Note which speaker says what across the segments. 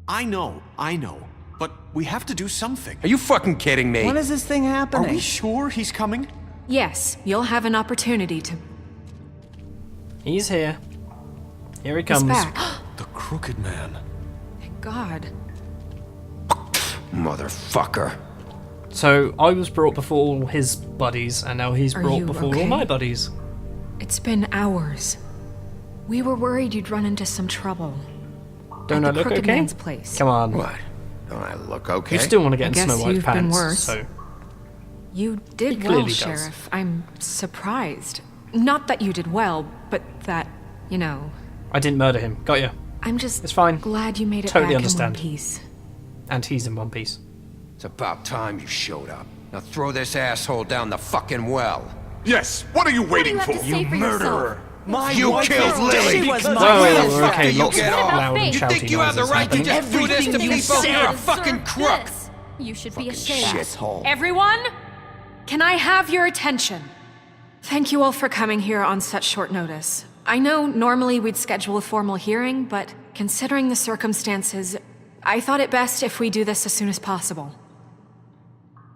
Speaker 1: I know. But we have to do something.
Speaker 2: Are you fucking kidding me?
Speaker 3: When is this thing happening?
Speaker 1: Are we sure he's coming?
Speaker 4: Yes, you'll have an opportunity to...
Speaker 5: He's here. Here he
Speaker 4: He's
Speaker 5: comes.
Speaker 4: back.
Speaker 1: The Crooked Man.
Speaker 4: Thank God.
Speaker 2: Motherfucker.
Speaker 5: So, I was brought before all his buddies, and now he's
Speaker 4: Are
Speaker 5: brought
Speaker 4: you
Speaker 5: before
Speaker 4: okay?
Speaker 5: all my buddies.
Speaker 4: It's been hours. We were worried you'd run into some trouble.
Speaker 5: Don't
Speaker 4: at
Speaker 5: I
Speaker 4: the
Speaker 5: look
Speaker 4: Crooked
Speaker 5: okay?
Speaker 4: Man's place.
Speaker 5: Come on.
Speaker 2: What? Don't I look okay?
Speaker 5: You still want to get
Speaker 4: I
Speaker 5: in
Speaker 4: guess
Speaker 5: Snow White's
Speaker 4: you've been
Speaker 5: pants,
Speaker 4: worse.
Speaker 5: so...
Speaker 4: You did
Speaker 5: clearly
Speaker 4: well,
Speaker 5: does.
Speaker 4: Sheriff. I'm surprised. Not that you did well, but that, you know...
Speaker 5: I didn't murder him. Got you.
Speaker 4: I'm just
Speaker 5: It's fine.
Speaker 4: glad you made it
Speaker 5: Totally
Speaker 4: back
Speaker 5: understand.
Speaker 4: in one piece.
Speaker 5: And he's in one piece.
Speaker 2: It's about time you showed up. Now throw this asshole down the fucking well.
Speaker 6: Yes, what are you waiting
Speaker 7: What do you have
Speaker 6: for?
Speaker 7: to say for yourself?
Speaker 2: You killed Lily!
Speaker 3: She was
Speaker 5: Oh,
Speaker 3: my
Speaker 5: okay,
Speaker 2: you
Speaker 5: lots of
Speaker 2: get off.
Speaker 5: loud and
Speaker 2: You
Speaker 5: shouty
Speaker 2: think you have the
Speaker 5: noises
Speaker 2: right to
Speaker 5: happening.
Speaker 2: just do this to
Speaker 7: Everything you
Speaker 2: people?
Speaker 7: said
Speaker 2: You're a fucking
Speaker 7: deserved
Speaker 2: crook!
Speaker 7: this. You should be
Speaker 2: Fucking
Speaker 7: ashamed.
Speaker 2: shithole.
Speaker 4: Everyone, can I have your attention? Thank you all for coming here on such short notice. I know normally we'd schedule a formal hearing, but considering the circumstances, I thought it best if we do this as soon as possible.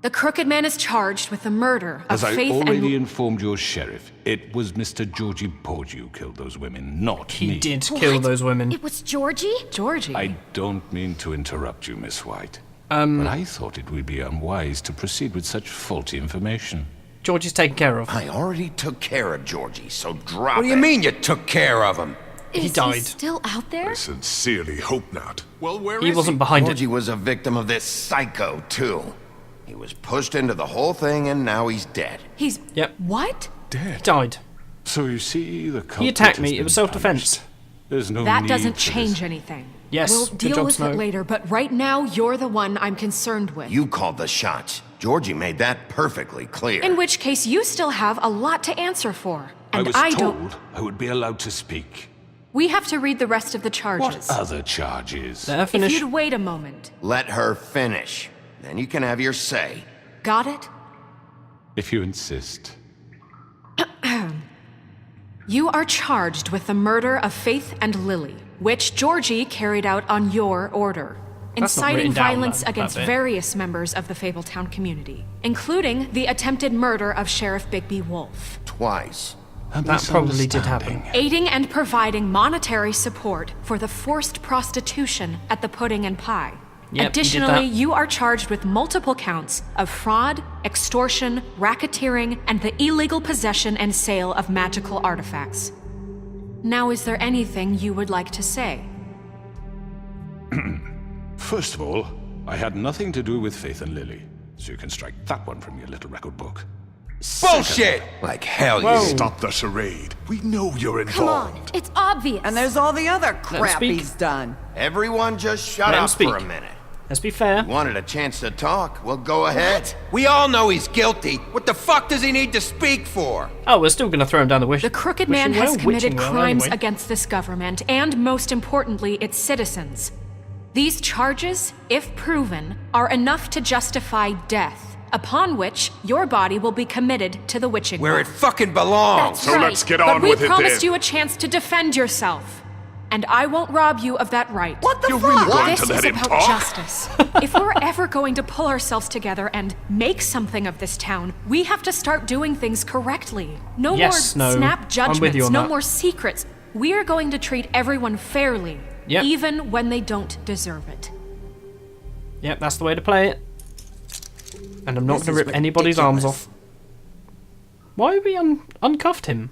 Speaker 4: The Crooked Man is charged with the murder of
Speaker 6: As I
Speaker 4: Faith
Speaker 6: already
Speaker 4: and...
Speaker 6: informed your sheriff, it was Mr. Georgie Porgy who killed those women, not
Speaker 5: He
Speaker 6: me.
Speaker 5: did kill
Speaker 7: What?
Speaker 5: those women.
Speaker 7: It was Georgie?
Speaker 4: Georgie.
Speaker 6: I don't mean to interrupt you, Miss White. But I thought it would be unwise to proceed with such faulty information.
Speaker 5: George is taken care of.
Speaker 8: I already took care of Georgie, so drop
Speaker 2: What do you
Speaker 8: it.
Speaker 2: mean you took care of him?
Speaker 5: He
Speaker 7: Is
Speaker 5: died.
Speaker 7: he still out there?
Speaker 6: I sincerely hope not. Well, where
Speaker 5: He wasn't behind it.
Speaker 8: Georgie was a victim of this psycho, too. He was pushed into the whole thing, and now he's dead.
Speaker 4: He's...
Speaker 5: Yep.
Speaker 4: What?
Speaker 5: He died.
Speaker 6: So you see, the culprit
Speaker 5: He attacked me.
Speaker 6: has
Speaker 5: It
Speaker 6: been
Speaker 5: was self-defense.
Speaker 6: punished. There's no
Speaker 4: That
Speaker 6: need
Speaker 4: doesn't
Speaker 6: for
Speaker 4: change
Speaker 6: this.
Speaker 4: anything.
Speaker 5: Yes,
Speaker 4: We'll
Speaker 5: good
Speaker 4: deal
Speaker 5: job,
Speaker 4: with
Speaker 5: Snow.
Speaker 4: it later, but right now, you're the one I'm concerned with.
Speaker 8: You called the shots. Georgie made that perfectly clear.
Speaker 4: In which case, you still have a lot to answer for.
Speaker 6: I
Speaker 4: And
Speaker 6: was
Speaker 4: don't...
Speaker 6: told I would be allowed to speak.
Speaker 4: We have to read the rest of the
Speaker 6: What
Speaker 4: charges.
Speaker 6: other charges?
Speaker 5: Let her
Speaker 4: If
Speaker 5: finish.
Speaker 4: you'd wait a moment.
Speaker 8: Let her finish. Then you can have your say.
Speaker 4: Got it?
Speaker 6: If you insist.
Speaker 4: You are charged with the murder of Faith and Lily, which Georgie carried out on your order.
Speaker 5: That's not
Speaker 4: Inciting
Speaker 5: written down,
Speaker 4: violence
Speaker 5: that
Speaker 4: against
Speaker 5: bit.
Speaker 4: various members of the Fabletown community, including the attempted murder of Sheriff Bibgy Wolf.
Speaker 8: Twice.
Speaker 5: That probably did happen.
Speaker 4: Aiding and providing monetary support for the forced prostitution at the Pudding and Pie.
Speaker 5: Yep, you did
Speaker 4: Additionally,
Speaker 5: that.
Speaker 4: you are charged with multiple counts of fraud, extortion, racketeering, and the illegal possession and sale of magical artifacts. Now, is there anything you would like to say?
Speaker 6: First of all, I had nothing to do with Faith and Lily, so you can strike that one from your little record book.
Speaker 2: Bullshit! Like hell you
Speaker 6: Stop the charade. We know you're
Speaker 7: Come on,
Speaker 6: involved.
Speaker 7: it's obvious.
Speaker 3: And there's all the other crap
Speaker 5: speak.
Speaker 3: he's done.
Speaker 8: Everyone just shut
Speaker 5: Let him
Speaker 8: up
Speaker 5: speak.
Speaker 8: for a minute.
Speaker 5: Let's be fair.
Speaker 8: Wanted a chance to talk? Well, go ahead.
Speaker 2: We all know he's guilty. What the fuck does he need to speak for?
Speaker 5: Oh, we're still going to throw him down the wish.
Speaker 4: The Crooked
Speaker 5: wishing
Speaker 4: Man has
Speaker 5: well,
Speaker 4: committed
Speaker 5: witching well,
Speaker 4: crimes
Speaker 5: anyway.
Speaker 4: against this government and, most importantly, its citizens. These charges, if proven, are enough to justify death, upon which your body will be committed to the witching
Speaker 2: Where
Speaker 4: well.
Speaker 2: it fucking belongs.
Speaker 7: That's
Speaker 6: So
Speaker 7: right.
Speaker 6: let's get
Speaker 4: But
Speaker 6: on
Speaker 4: we
Speaker 6: with it
Speaker 4: promised
Speaker 6: then.
Speaker 4: you a chance to defend yourself. And I won't rob you of that right.
Speaker 3: What the
Speaker 6: You're
Speaker 3: fuck?
Speaker 6: really going
Speaker 4: This
Speaker 6: to let
Speaker 4: is
Speaker 6: him
Speaker 4: about
Speaker 6: talk?
Speaker 4: justice. If we're ever going to pull ourselves together and make something of this town, we have to start doing things correctly. No
Speaker 5: Yes,
Speaker 4: more
Speaker 5: no,
Speaker 4: snap
Speaker 5: I'm with
Speaker 4: judgments,
Speaker 5: you on
Speaker 4: no
Speaker 5: that.
Speaker 4: more secrets. We are going to treat everyone fairly,
Speaker 5: Yep.
Speaker 4: even when they don't deserve it.
Speaker 5: Yep, that's the way to play it. And I'm not
Speaker 3: This
Speaker 5: going to
Speaker 3: is
Speaker 5: rip anybody's arms
Speaker 3: ridiculous.
Speaker 5: off. Why we uncuffed him?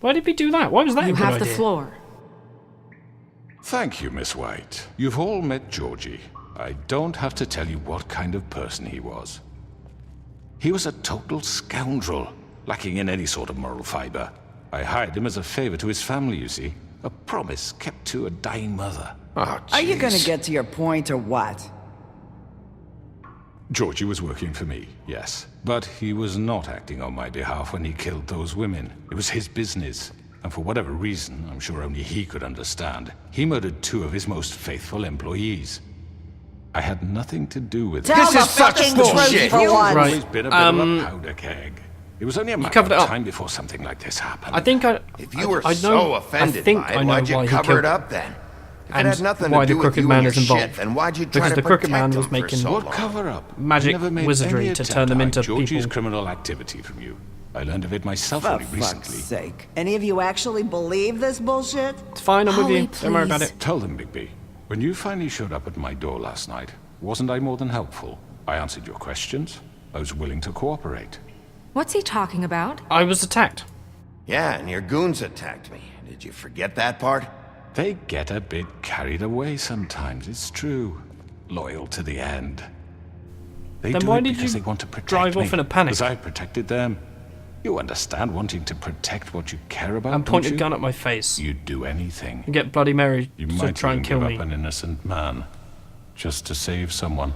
Speaker 5: Why did we do that? Why was that
Speaker 4: You
Speaker 5: a good
Speaker 4: have the
Speaker 5: idea?
Speaker 4: floor.
Speaker 6: Thank you, Miss White. You've all met Georgie. I don't have to tell you what kind of person he was. He was a total scoundrel, lacking in any sort of moral fiber. I hired him as a favor to his family, you see. A promise kept to a dying mother.
Speaker 8: Oh,
Speaker 3: Are you gonna
Speaker 8: jeez.
Speaker 3: get to your point or what?
Speaker 6: Georgie was working for me, yes. But he was not acting on my behalf when he killed those women. It was his business. And for whatever reason, I'm sure only he could understand, he murdered 2 of his most faithful employees. I had nothing to do with
Speaker 3: Tell
Speaker 2: This
Speaker 3: the
Speaker 2: is such
Speaker 3: fucking
Speaker 2: bullshit.
Speaker 3: truth for once.
Speaker 5: Right.
Speaker 6: Always been a bit of a powder keg. It was only a matter
Speaker 5: covered
Speaker 6: of
Speaker 5: it up.
Speaker 6: time before something like this happened.
Speaker 5: I think
Speaker 8: If you were
Speaker 5: I
Speaker 8: so
Speaker 5: know,
Speaker 8: offended
Speaker 5: I think
Speaker 8: by it,
Speaker 5: I know
Speaker 8: why'd you
Speaker 5: why he
Speaker 8: cover
Speaker 5: killed
Speaker 8: it up then? If it had nothing
Speaker 5: why
Speaker 8: to
Speaker 5: the
Speaker 8: do with
Speaker 5: Crooked
Speaker 8: you
Speaker 5: Man
Speaker 8: and
Speaker 5: is
Speaker 8: your
Speaker 5: involved.
Speaker 8: shit, then why'd you try
Speaker 5: Because
Speaker 8: to
Speaker 5: the Crooked
Speaker 8: protect
Speaker 5: Man
Speaker 8: him
Speaker 5: was
Speaker 8: for
Speaker 5: making
Speaker 8: so
Speaker 6: What
Speaker 8: long?
Speaker 6: cover-up?
Speaker 5: Magic
Speaker 6: I never made
Speaker 5: wizardry
Speaker 6: any
Speaker 5: to
Speaker 6: attempt
Speaker 5: turn them
Speaker 6: hide
Speaker 5: into
Speaker 6: Georgie's
Speaker 5: people.
Speaker 6: criminal activity from you. I learned of it myself
Speaker 3: For
Speaker 6: only
Speaker 3: fuck's
Speaker 6: recently.
Speaker 3: sake. Any of you actually believe this bullshit?
Speaker 5: It's fine, I'm with you.
Speaker 4: Holly,
Speaker 5: Don't worry about
Speaker 4: please.
Speaker 5: it.
Speaker 6: Tell them, Bigby. When you finally showed up at my door last night, wasn't I more than helpful? I answered your questions. I was willing to cooperate.
Speaker 4: What's he talking about?
Speaker 5: I was attacked.
Speaker 8: Yeah, and your goons attacked me. Did you forget that part?
Speaker 6: They get a bit carried away sometimes, it's true. Loyal to the end. They
Speaker 5: Then
Speaker 6: do
Speaker 5: why
Speaker 6: it
Speaker 5: did
Speaker 6: because
Speaker 5: you
Speaker 6: they want to protect
Speaker 5: drive
Speaker 6: me,
Speaker 5: off in a panic?
Speaker 6: because I protected them. You understand wanting to protect what you care about,
Speaker 5: And
Speaker 6: don't
Speaker 5: point a
Speaker 6: you?
Speaker 5: gun at my face.
Speaker 6: You'd do anything.
Speaker 5: And get Bloody Mary
Speaker 6: You
Speaker 5: to
Speaker 6: might
Speaker 5: try and
Speaker 6: even
Speaker 5: kill
Speaker 6: give
Speaker 5: me.
Speaker 6: up an innocent man, just to save someone.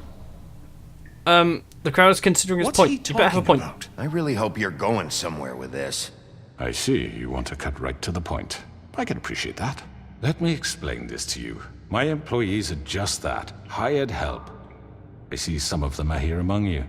Speaker 5: The crowd is considering his
Speaker 1: What's he
Speaker 5: point. You better have a
Speaker 1: talking
Speaker 5: point.
Speaker 1: about?
Speaker 8: I really hope you're going somewhere with this.
Speaker 6: I see, you want to cut right to the point. I can appreciate that. Let me explain this to you. My employees are just that, hired help. I see some of them are here among you.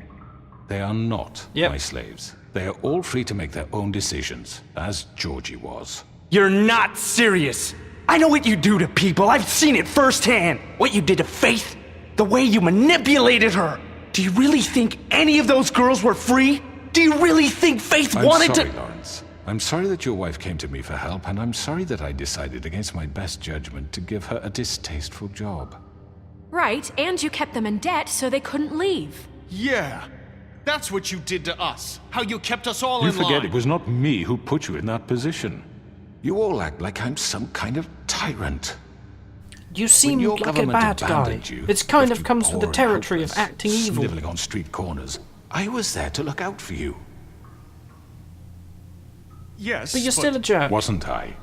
Speaker 6: They are not
Speaker 5: Yep.
Speaker 6: my slaves. They are all free to make their own decisions, as Georgie was.
Speaker 9: You're not serious. I know what you do to people. I've seen it firsthand. What you did to Faith. The way you manipulated her. Do you really think any of those girls were free? Do you really think Faith
Speaker 6: I'm
Speaker 9: wanted
Speaker 6: sorry,
Speaker 9: to...
Speaker 6: Lawrence. I'm sorry that your wife came to me for help, and I'm sorry that I decided against my best judgment to give her a distasteful job.
Speaker 4: Right, and you kept them in debt so they couldn't leave.
Speaker 1: Yeah. That's what you did to us. How you kept us all
Speaker 6: You
Speaker 1: in
Speaker 6: forget
Speaker 1: line.
Speaker 6: it was not me who put you in that position. You all act like I'm some kind of tyrant.
Speaker 5: You seem
Speaker 6: Your
Speaker 5: like a
Speaker 6: government
Speaker 5: bad guy.
Speaker 6: abandoned you,
Speaker 5: It's kind
Speaker 6: left
Speaker 5: of
Speaker 6: you
Speaker 5: comes with the
Speaker 6: poor and
Speaker 5: territory of
Speaker 6: helpless,
Speaker 5: acting evil.
Speaker 6: sniveling on street corners. I was there to look out for you,
Speaker 1: Yes,
Speaker 5: But you're still a jerk.
Speaker 6: wasn't I?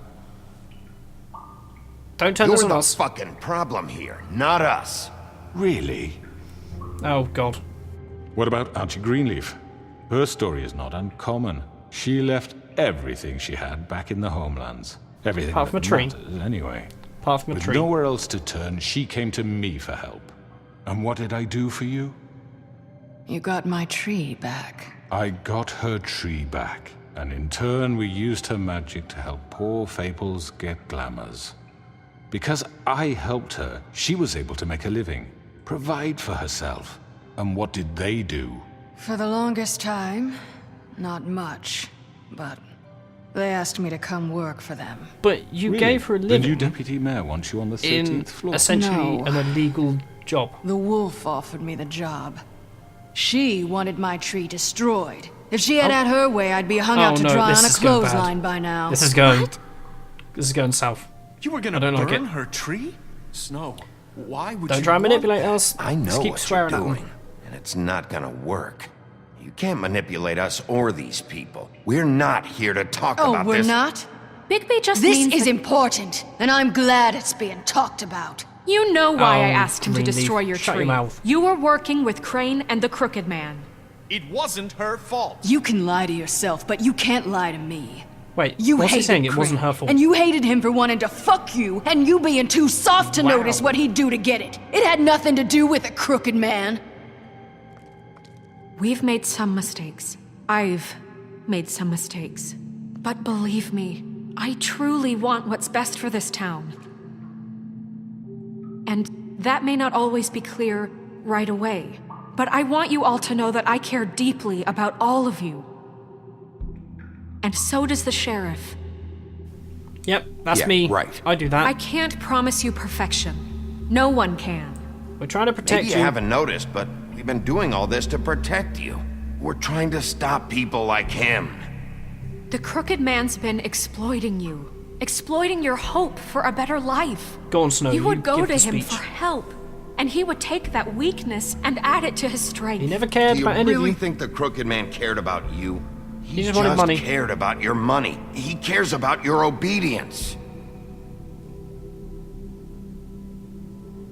Speaker 5: Don't turn
Speaker 8: You're
Speaker 5: this on
Speaker 8: the
Speaker 5: us.
Speaker 8: fucking problem here, not us.
Speaker 6: Really?
Speaker 5: Oh, God.
Speaker 6: What about Auntie Greenleaf? Her story is not uncommon. She left everything she had back in the homelands. Everything
Speaker 5: Apart from
Speaker 6: that
Speaker 5: a tree.
Speaker 6: mattered, anyway.
Speaker 5: Apart from a
Speaker 6: With
Speaker 5: tree.
Speaker 6: nowhere else to turn, she came to me for help. And what did I do for you?
Speaker 10: You got my tree back.
Speaker 6: I got her tree back, and in turn we used her magic to help poor Fables get glamours. Because I helped her, she was able to make a living, provide for herself. And what did they do?
Speaker 10: For the longest time, not much, but they asked me to come work for them.
Speaker 5: But you
Speaker 6: Really?
Speaker 5: gave her a
Speaker 6: The new
Speaker 5: living
Speaker 6: deputy mayor wants you on the 13th
Speaker 5: in
Speaker 6: floor.
Speaker 5: essentially
Speaker 10: No.
Speaker 5: an illegal job.
Speaker 10: The wolf offered me the job. She wanted my tree destroyed. If she had had her way, I'd be hung out to
Speaker 5: no,
Speaker 10: dry
Speaker 5: this
Speaker 10: on a
Speaker 5: is going bad.
Speaker 10: clothesline by now.
Speaker 5: This is going... This is going south.
Speaker 1: You were gonna
Speaker 5: I don't like
Speaker 1: burn
Speaker 5: it.
Speaker 1: her tree? Snow, why would
Speaker 5: Don't
Speaker 1: you
Speaker 5: try and
Speaker 1: want
Speaker 5: manipulate
Speaker 1: that?
Speaker 5: us.
Speaker 8: I know
Speaker 5: Just keep
Speaker 8: what
Speaker 5: swearing
Speaker 8: you're
Speaker 5: at them.
Speaker 8: doing, and it's not gonna work. You can't manipulate us or these people. We're not here to talk
Speaker 10: Oh,
Speaker 8: about
Speaker 10: we're
Speaker 8: this.
Speaker 10: not?
Speaker 4: Bigby just
Speaker 10: This
Speaker 4: means
Speaker 10: is
Speaker 4: that
Speaker 10: important, and I'm glad it's being talked about.
Speaker 4: you know why I
Speaker 5: Oh,
Speaker 4: asked him to
Speaker 5: Greenleaf,
Speaker 4: destroy your
Speaker 5: shut
Speaker 4: tree.
Speaker 5: your mouth.
Speaker 4: You were working with Crane and the Crooked Man.
Speaker 1: It wasn't her fault.
Speaker 10: You can lie to yourself, but you can't lie to me.
Speaker 5: Wait,
Speaker 10: You
Speaker 5: what's he
Speaker 10: hated
Speaker 5: saying? It
Speaker 10: Crane,
Speaker 5: wasn't her fault.
Speaker 10: And you hated him for wanting to fuck you, and you being too soft to
Speaker 5: Wow.
Speaker 10: notice what he'd do to get it. It had nothing to do with the Crooked Man.
Speaker 4: We've made some mistakes. I've made some mistakes. But believe me, I truly want what's best for this town. And that may not always be clear right away. But I want you all to know that I care deeply about all of you. And so does the sheriff.
Speaker 5: Yep, that's
Speaker 8: Yeah,
Speaker 5: me.
Speaker 8: right.
Speaker 5: I do that.
Speaker 4: I can't promise you perfection. No one can.
Speaker 5: We're trying to protect
Speaker 8: Maybe you haven't noticed, but we've been doing all this to protect you. We're trying to stop people like him.
Speaker 4: The Crooked Man's been exploiting you. Exploiting your hope for a better life.
Speaker 5: Go on, Snow.
Speaker 4: You would go
Speaker 5: give
Speaker 4: to
Speaker 5: the
Speaker 4: him
Speaker 5: speech.
Speaker 4: for help, and he would take that weakness and add it to his strength.
Speaker 5: He never cared
Speaker 8: Do you
Speaker 5: about any of
Speaker 8: really
Speaker 5: you.
Speaker 8: think the Crooked Man cared about you? He
Speaker 5: just wanted money.
Speaker 8: cared about your money. He cares about your obedience.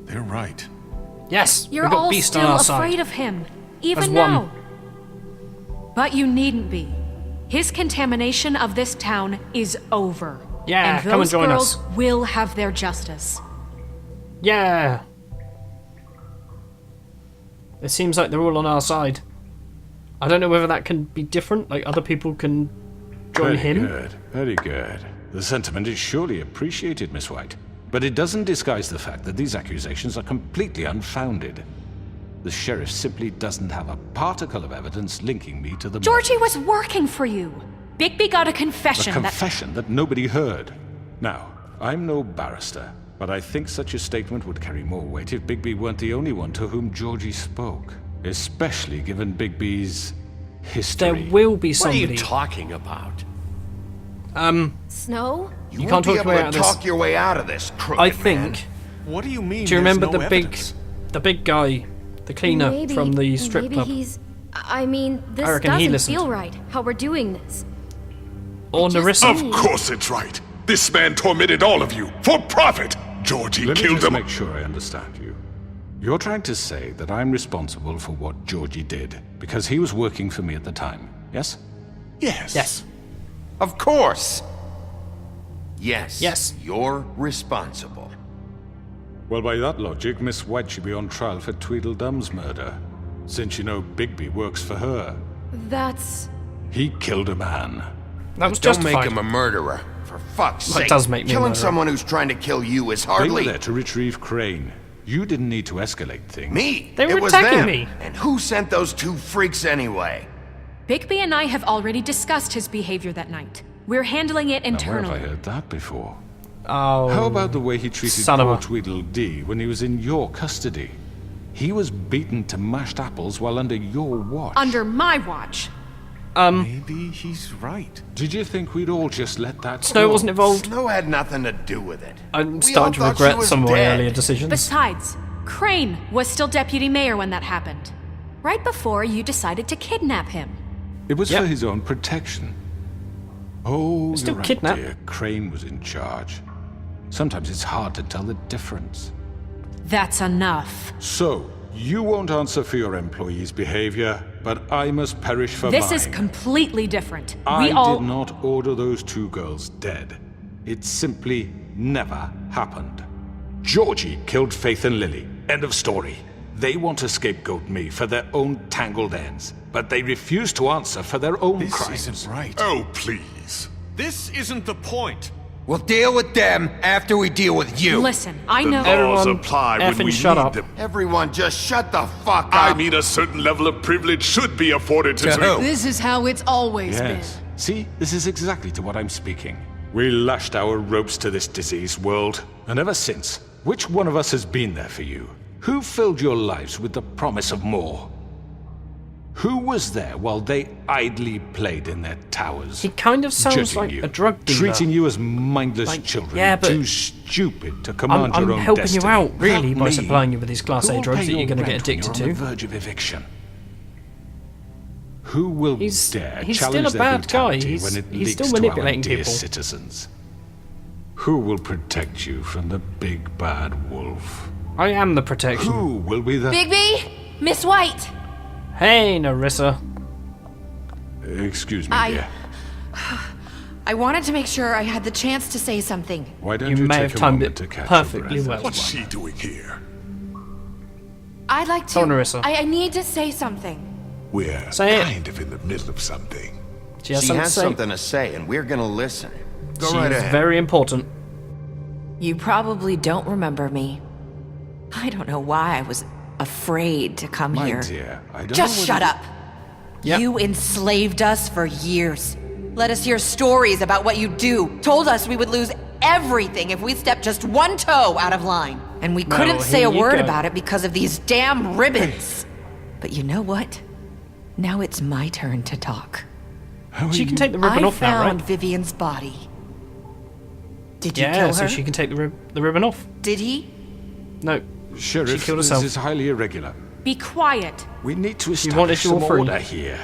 Speaker 1: They're right.
Speaker 5: Yes,
Speaker 4: You're
Speaker 5: we've got
Speaker 4: all
Speaker 5: Beast on
Speaker 4: still
Speaker 5: our
Speaker 4: afraid
Speaker 5: side.
Speaker 4: of him, even
Speaker 5: As one.
Speaker 4: now. But you needn't be. His contamination of this town is over.
Speaker 5: Yeah,
Speaker 4: and
Speaker 5: come and
Speaker 4: those
Speaker 5: join
Speaker 4: girls
Speaker 5: us.
Speaker 4: will have their justice.
Speaker 5: Yeah. It seems like they're all on our side. I don't know whether that can be different, like other people can join
Speaker 6: Very
Speaker 5: him.
Speaker 6: good, very good. The sentiment is surely appreciated, Miss White. But it doesn't disguise the fact that these accusations are completely unfounded. The sheriff simply doesn't have a particle of evidence linking me to the
Speaker 4: Georgie
Speaker 6: murders.
Speaker 4: was working for you. Bigby got a confession
Speaker 6: A confession that nobody heard. Now, I'm no barrister, but I think such a statement would carry more weight if Bigby weren't the only one to whom Georgie spoke. Especially given Bigby's history.
Speaker 5: There will be
Speaker 11: What are you
Speaker 5: somebody.
Speaker 11: talking about?
Speaker 7: Snow?
Speaker 8: You
Speaker 5: You
Speaker 8: won't
Speaker 5: can't
Speaker 8: be
Speaker 5: talk
Speaker 8: able
Speaker 5: your way
Speaker 8: to
Speaker 5: out of this.
Speaker 8: talk your way out of this, crooked
Speaker 5: I
Speaker 8: man.
Speaker 5: think.
Speaker 1: What do you mean?
Speaker 5: Do you remember
Speaker 1: there's no
Speaker 5: the
Speaker 1: evidence?
Speaker 5: big guy, the cleaner
Speaker 7: Maybe,
Speaker 5: from the strip
Speaker 7: maybe
Speaker 5: club?
Speaker 7: he's... I mean, this
Speaker 5: I reckon he
Speaker 7: doesn't
Speaker 5: listened.
Speaker 7: feel right, how we're doing this.
Speaker 5: Or
Speaker 7: just
Speaker 5: Narissa?
Speaker 7: mean-
Speaker 12: Of course it's right. This man tormented all of you for profit. Georgie
Speaker 6: Let me
Speaker 12: killed
Speaker 6: just
Speaker 12: him.
Speaker 6: make sure I understand you. You're trying to say that I'm responsible for what Georgie did because he was working for me at the time, yes?
Speaker 12: Yes.
Speaker 5: Yes.
Speaker 8: Of course. Yes.
Speaker 5: Yes.
Speaker 8: You're responsible.
Speaker 6: Well, by that logic, Miss White should be on trial for Tweedledum's murder, since you know Bigby works for her.
Speaker 7: That's...
Speaker 6: He killed a man.
Speaker 5: That was
Speaker 8: Don't
Speaker 5: justified.
Speaker 8: make him a murderer. For fuck's
Speaker 5: Well, it
Speaker 8: sake.
Speaker 5: does make me a
Speaker 8: Killing
Speaker 5: murderer.
Speaker 8: someone who's trying to kill you is
Speaker 6: They were
Speaker 8: hardly...
Speaker 6: there to retrieve Crane. You didn't need to escalate things.
Speaker 8: Me.
Speaker 5: They were
Speaker 8: It was
Speaker 5: attacking
Speaker 8: them.
Speaker 5: me.
Speaker 8: And who sent those two freaks anyway?
Speaker 4: Bigby and I have already discussed his behavior that night. We're handling it
Speaker 6: Now, where have
Speaker 4: internally.
Speaker 6: I heard that before?
Speaker 5: Oh.
Speaker 6: How about the way he treated
Speaker 5: Son of
Speaker 6: poor
Speaker 5: a-
Speaker 6: Tweedledee when he was in your custody? He was beaten to mashed apples while under your watch.
Speaker 4: Under my watch.
Speaker 1: Maybe he's right.
Speaker 6: Did you think we'd all just let that
Speaker 5: Snow
Speaker 6: go?
Speaker 5: wasn't involved.
Speaker 8: Snow had nothing to do with it.
Speaker 5: I'm
Speaker 8: We
Speaker 5: starting to
Speaker 8: all thought she
Speaker 5: regret
Speaker 8: was
Speaker 5: some of my
Speaker 8: dead.
Speaker 5: earlier decisions.
Speaker 4: Besides, Crane was still deputy mayor when that happened. Right before you decided to kidnap him.
Speaker 6: It was
Speaker 5: Yep.
Speaker 6: for his own protection. Oh,
Speaker 5: Still
Speaker 6: you're right,
Speaker 5: kidnapped.
Speaker 6: dear. Crane was in charge. Sometimes it's hard to tell the difference.
Speaker 4: That's enough.
Speaker 6: So, you won't answer for your employees' behavior, but I must perish for
Speaker 4: This
Speaker 6: mine.
Speaker 4: is completely different.
Speaker 6: I
Speaker 4: We all...
Speaker 6: did not order those two girls dead. It simply never happened. Georgie killed Faith and Lily. End of story. They want to scapegoat me for their own tangled ends, but they refuse to answer for their own
Speaker 1: This
Speaker 6: crimes.
Speaker 1: isn't right.
Speaker 12: Oh, please.
Speaker 1: This isn't the point.
Speaker 8: We'll deal with them after we deal with you.
Speaker 4: Listen, I
Speaker 12: The
Speaker 4: know...
Speaker 12: laws
Speaker 5: Everyone
Speaker 12: apply when
Speaker 5: effing
Speaker 12: we
Speaker 5: shut
Speaker 12: need
Speaker 5: up.
Speaker 12: them.
Speaker 8: Everyone just shut the fuck up.
Speaker 12: I mean, a certain level of privilege should be afforded to...
Speaker 8: To who?
Speaker 10: This is how it's always
Speaker 6: Yes. See, this is exactly to what I'm speaking. We lashed our ropes to this diseased world, and ever since, which one of us has been there for you? Who filled your lives with the promise of more? Who was there while they idly played in their towers?
Speaker 5: He kind of sounds
Speaker 6: judging
Speaker 5: like
Speaker 6: you,
Speaker 5: a drug dealer.
Speaker 6: treating you as mindless
Speaker 5: Like,
Speaker 6: children,
Speaker 5: yeah, but
Speaker 6: too stupid to command
Speaker 5: I'm
Speaker 6: your own
Speaker 5: helping
Speaker 6: destiny.
Speaker 5: you out, really,
Speaker 6: Not
Speaker 5: by
Speaker 6: me.
Speaker 5: supplying you with these Class
Speaker 6: Who
Speaker 5: A
Speaker 6: will
Speaker 5: drugs
Speaker 6: pay
Speaker 5: that you're
Speaker 6: your
Speaker 5: going to get
Speaker 6: rent when
Speaker 5: addicted
Speaker 6: you're on
Speaker 5: to.
Speaker 6: the verge of eviction? Who will
Speaker 5: He's
Speaker 6: dare
Speaker 5: still
Speaker 6: challenge
Speaker 5: a
Speaker 6: their
Speaker 5: bad guy.
Speaker 6: brutality
Speaker 5: He's
Speaker 6: when it
Speaker 5: still
Speaker 6: leaks to our
Speaker 5: manipulating
Speaker 6: dear
Speaker 5: people.
Speaker 6: citizens? Who will protect you from the big bad wolf?
Speaker 5: I am the protection.
Speaker 6: Who will be the...
Speaker 7: Bigby! Miss White!
Speaker 5: Hey, Narissa.
Speaker 6: Excuse me, dear.
Speaker 13: I wanted to make sure I had the chance to say something.
Speaker 6: Why don't
Speaker 5: You
Speaker 6: you
Speaker 5: may
Speaker 6: take
Speaker 5: have
Speaker 6: a
Speaker 5: timed
Speaker 6: moment
Speaker 5: it
Speaker 6: to catch
Speaker 5: perfectly
Speaker 6: your breath?
Speaker 5: well.
Speaker 12: What's she doing here?
Speaker 13: I'd like to...
Speaker 5: Oh, Narissa.
Speaker 13: I need to say something.
Speaker 12: We're
Speaker 5: Say it.
Speaker 12: kind of in the middle of something.
Speaker 5: She has
Speaker 8: She
Speaker 5: something
Speaker 8: has
Speaker 5: to say.
Speaker 8: something to say, and we're gonna listen. Go
Speaker 5: She's
Speaker 8: right ahead.
Speaker 5: very important.
Speaker 13: You probably don't remember me. I don't know why I was afraid to come
Speaker 6: My
Speaker 13: here.
Speaker 6: dear, I don't
Speaker 13: Just
Speaker 6: know
Speaker 13: shut
Speaker 6: whether-
Speaker 13: up.
Speaker 5: Yep.
Speaker 13: You enslaved us for years. Let us hear stories about what you do. Told us we would lose everything if we stepped just one toe out of line. And we couldn't say
Speaker 5: here
Speaker 13: a
Speaker 5: you
Speaker 13: word
Speaker 5: go.
Speaker 13: about it because of these damn ribbons. But you know what? Now it's my turn to talk.
Speaker 6: How are
Speaker 5: She
Speaker 6: you-
Speaker 5: can take the ribbon
Speaker 13: I
Speaker 5: off now,
Speaker 13: found
Speaker 5: right?
Speaker 13: Vivian's body. Did you
Speaker 5: Yeah,
Speaker 13: kill her?
Speaker 5: so she can take the ribbon off.
Speaker 13: Did he?
Speaker 5: No.
Speaker 6: Sheriff,
Speaker 5: She killed
Speaker 6: this
Speaker 5: herself.
Speaker 6: is highly irregular.
Speaker 4: Be quiet.
Speaker 6: We need to
Speaker 5: wanted
Speaker 6: establish
Speaker 5: you
Speaker 6: some
Speaker 5: all free.
Speaker 6: order here.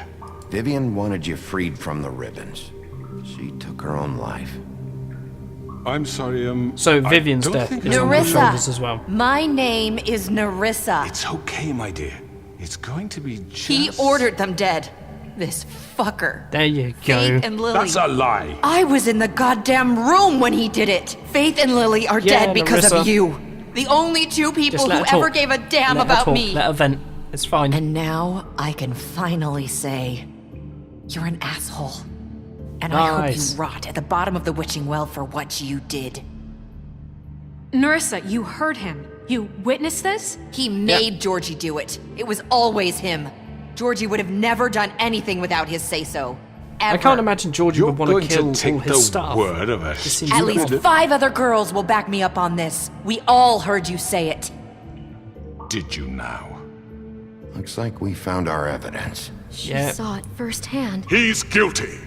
Speaker 8: Vivian wanted you freed from the ribbons. She took her own life.
Speaker 6: I'm sorry,
Speaker 5: So
Speaker 6: I
Speaker 5: Vivian's
Speaker 6: don't
Speaker 5: death
Speaker 6: think
Speaker 5: is
Speaker 6: it's
Speaker 5: on your
Speaker 13: Narissa.
Speaker 5: shoulders as well.
Speaker 13: My name is Narissa.
Speaker 6: It's okay, my dear. It's going to be just...
Speaker 13: He ordered them dead. This fucker.
Speaker 5: There you go.
Speaker 13: Faith and Lily.
Speaker 6: That's a lie.
Speaker 13: I was in the goddamn room when he did it. Faith and Lily are
Speaker 5: Yeah,
Speaker 13: dead because
Speaker 5: Narissa.
Speaker 13: of you. The only two people
Speaker 5: Just let
Speaker 13: who
Speaker 5: her
Speaker 13: ever
Speaker 5: talk.
Speaker 13: gave a damn
Speaker 5: Let her
Speaker 13: about
Speaker 5: talk.
Speaker 13: me.
Speaker 5: Let her vent. It's fine.
Speaker 13: And now I can finally say, you're an asshole. And I hope
Speaker 5: Nice.
Speaker 13: you rot at the bottom of the witching well for what you did.
Speaker 4: Nerissa, you heard him. You witnessed this?
Speaker 13: He made Georgie do it. It was always him. Georgie would have never done anything without his say-so. Ever.
Speaker 5: I can't imagine Georgie would want to kill
Speaker 6: going to take
Speaker 5: all his
Speaker 6: the
Speaker 5: staff.
Speaker 6: word of a
Speaker 13: At least 5 other girls will back me up on this. We all heard you say it.
Speaker 6: Did you now?
Speaker 8: Looks like we found our evidence.
Speaker 7: She
Speaker 5: Yeah.
Speaker 7: saw it firsthand.
Speaker 12: He's guilty.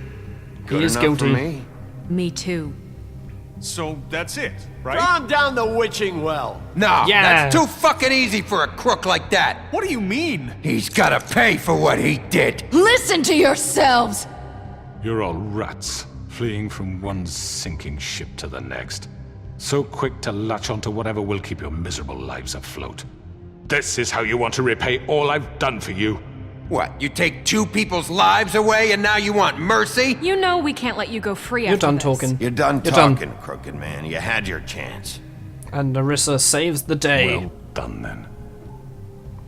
Speaker 8: Good
Speaker 5: is
Speaker 8: enough for
Speaker 5: guilty.
Speaker 8: me.
Speaker 4: Me too.
Speaker 1: So that's it, right?
Speaker 11: Calm down the witching well.
Speaker 2: No,
Speaker 5: Yeah.
Speaker 2: that's too fucking easy for a crook like that.
Speaker 1: What do you mean?
Speaker 2: He's gotta pay for what he did.
Speaker 10: Listen to yourselves!
Speaker 6: You're all rats, fleeing from one sinking ship to the next. So quick to latch onto whatever will keep your miserable lives afloat. This is how you want to repay all I've done for you?
Speaker 2: What, you take 2 people's lives away and now you want mercy?
Speaker 4: You know we can't let you go free
Speaker 5: You're
Speaker 4: after
Speaker 5: done
Speaker 4: this.
Speaker 5: talking.
Speaker 8: You're done
Speaker 5: You're done.
Speaker 8: talking, crooked man. You had your chance.
Speaker 5: And Nerissa saves the day.
Speaker 6: Well done then.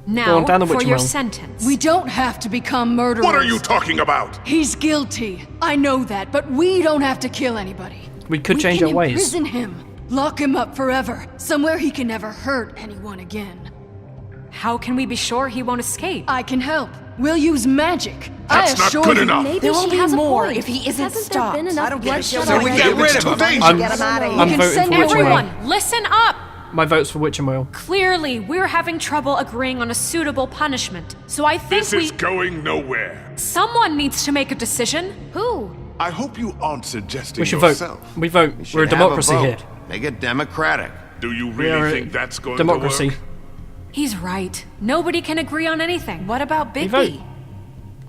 Speaker 4: Now,
Speaker 5: Go on, down the
Speaker 4: for
Speaker 5: witching
Speaker 4: your
Speaker 5: well.
Speaker 4: sentence.
Speaker 10: We don't have to become murderers.
Speaker 12: What are you talking about?
Speaker 10: He's guilty. I know that, but we don't have to kill anybody.
Speaker 5: We could change our ways.
Speaker 10: Imprison him. Lock him up forever. Somewhere he can never hurt anyone again.
Speaker 4: How can we be sure he won't escape?
Speaker 10: I can help. We'll use magic.
Speaker 12: That's
Speaker 10: I
Speaker 12: not
Speaker 10: assure
Speaker 12: good
Speaker 10: you.
Speaker 12: enough.
Speaker 7: Maybe
Speaker 13: There will
Speaker 7: she
Speaker 13: be
Speaker 7: has a
Speaker 13: more
Speaker 7: point.
Speaker 13: if he isn't
Speaker 7: Hasn't
Speaker 13: stopped.
Speaker 7: there been enough
Speaker 3: I don't give a shit
Speaker 7: bloodshed
Speaker 3: what
Speaker 2: we
Speaker 3: you
Speaker 2: get
Speaker 3: do.
Speaker 2: rid of him.
Speaker 3: Get him out of here.
Speaker 5: I'm
Speaker 4: can
Speaker 5: voting
Speaker 4: send
Speaker 5: for Witching Well.
Speaker 4: everyone, listen up!
Speaker 5: My vote's for Witching Well.
Speaker 4: Clearly, we're having trouble agreeing on a suitable punishment. So I think
Speaker 12: This is going nowhere.
Speaker 4: someone needs to make a decision.
Speaker 7: Who?
Speaker 12: I hope you aren't suggesting
Speaker 5: We should vote.
Speaker 12: yourself.
Speaker 5: We vote.
Speaker 8: Should
Speaker 5: We're a
Speaker 8: have
Speaker 5: democracy
Speaker 8: vote.
Speaker 5: here.
Speaker 8: Make it democratic.
Speaker 12: Do you
Speaker 5: We are
Speaker 12: really
Speaker 5: a
Speaker 12: think that's going
Speaker 5: democracy.
Speaker 12: to work?
Speaker 4: He's right. Nobody can agree on anything.
Speaker 13: What about
Speaker 5: We vote.
Speaker 13: Bibby?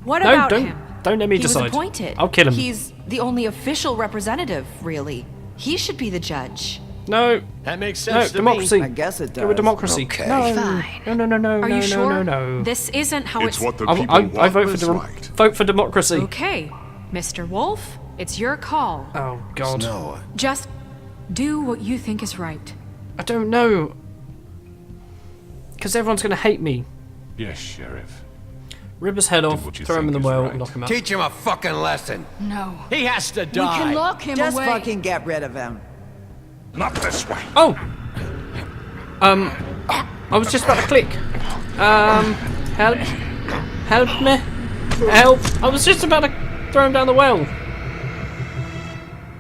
Speaker 4: What
Speaker 5: No,
Speaker 4: about
Speaker 5: don't.
Speaker 4: him?
Speaker 5: Don't let me
Speaker 13: He was
Speaker 5: decide.
Speaker 13: appointed.
Speaker 5: I'll kill him.
Speaker 13: He's the only official representative, really. He should be the judge.
Speaker 5: No.
Speaker 11: That makes
Speaker 5: No,
Speaker 11: sense to
Speaker 5: democracy.
Speaker 3: I guess it
Speaker 5: Go with
Speaker 3: does.
Speaker 5: democracy.
Speaker 8: Okay.
Speaker 5: No.
Speaker 13: Fine.
Speaker 5: No.
Speaker 4: Are you sure?
Speaker 5: No.
Speaker 4: This isn't how
Speaker 12: It's what the
Speaker 5: I,
Speaker 12: people
Speaker 5: I
Speaker 12: want,
Speaker 5: vote for
Speaker 12: Miss White.
Speaker 5: vote for democracy.
Speaker 4: Okay, Mr. Wolf, it's your call.
Speaker 5: Oh God.
Speaker 8: No.
Speaker 4: Just do what you think is right.
Speaker 5: I don't know. Because everyone's gonna hate me.
Speaker 6: Yes, Sheriff.
Speaker 5: Rip his head off,
Speaker 6: what you
Speaker 5: throw him in the
Speaker 6: think is
Speaker 5: well,
Speaker 6: right.
Speaker 5: and lock him up.
Speaker 2: Teach him a fucking lesson.
Speaker 10: No.
Speaker 11: He has to
Speaker 10: We
Speaker 11: die.
Speaker 10: can lock him
Speaker 3: Just
Speaker 10: away.
Speaker 3: fucking get rid of him.
Speaker 6: Not this way.
Speaker 5: Oh. I was just about to click. Help. Help me. Help. I was just about to throw him down the well.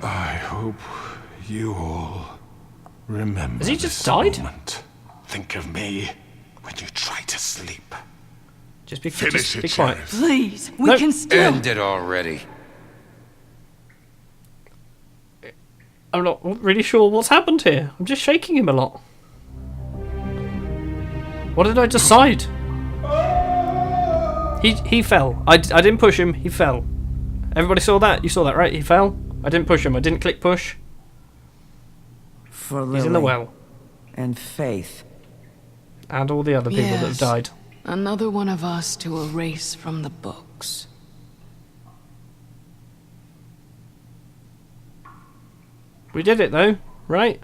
Speaker 6: I hope you all remember
Speaker 5: Has he just
Speaker 6: this
Speaker 5: died?
Speaker 6: moment. Think of me when you try to sleep.
Speaker 5: Just be
Speaker 12: Finish it,
Speaker 5: be quiet.
Speaker 12: Sheriff.
Speaker 10: Please, we
Speaker 5: Nope.
Speaker 10: can still.
Speaker 2: End it already.
Speaker 5: I'm not really sure what's happened here. I'm just shaking him a lot. What did I decide? He fell. I didn't push him. He fell. Everybody saw that? You saw that, right? He fell. I didn't push him. I didn't click push.
Speaker 3: For Lily.
Speaker 5: He's in the well.
Speaker 3: And Faith.
Speaker 5: And all the other people that have
Speaker 10: Yes.
Speaker 5: died.
Speaker 10: Another one of us to erase from the books.
Speaker 5: We did it though, right?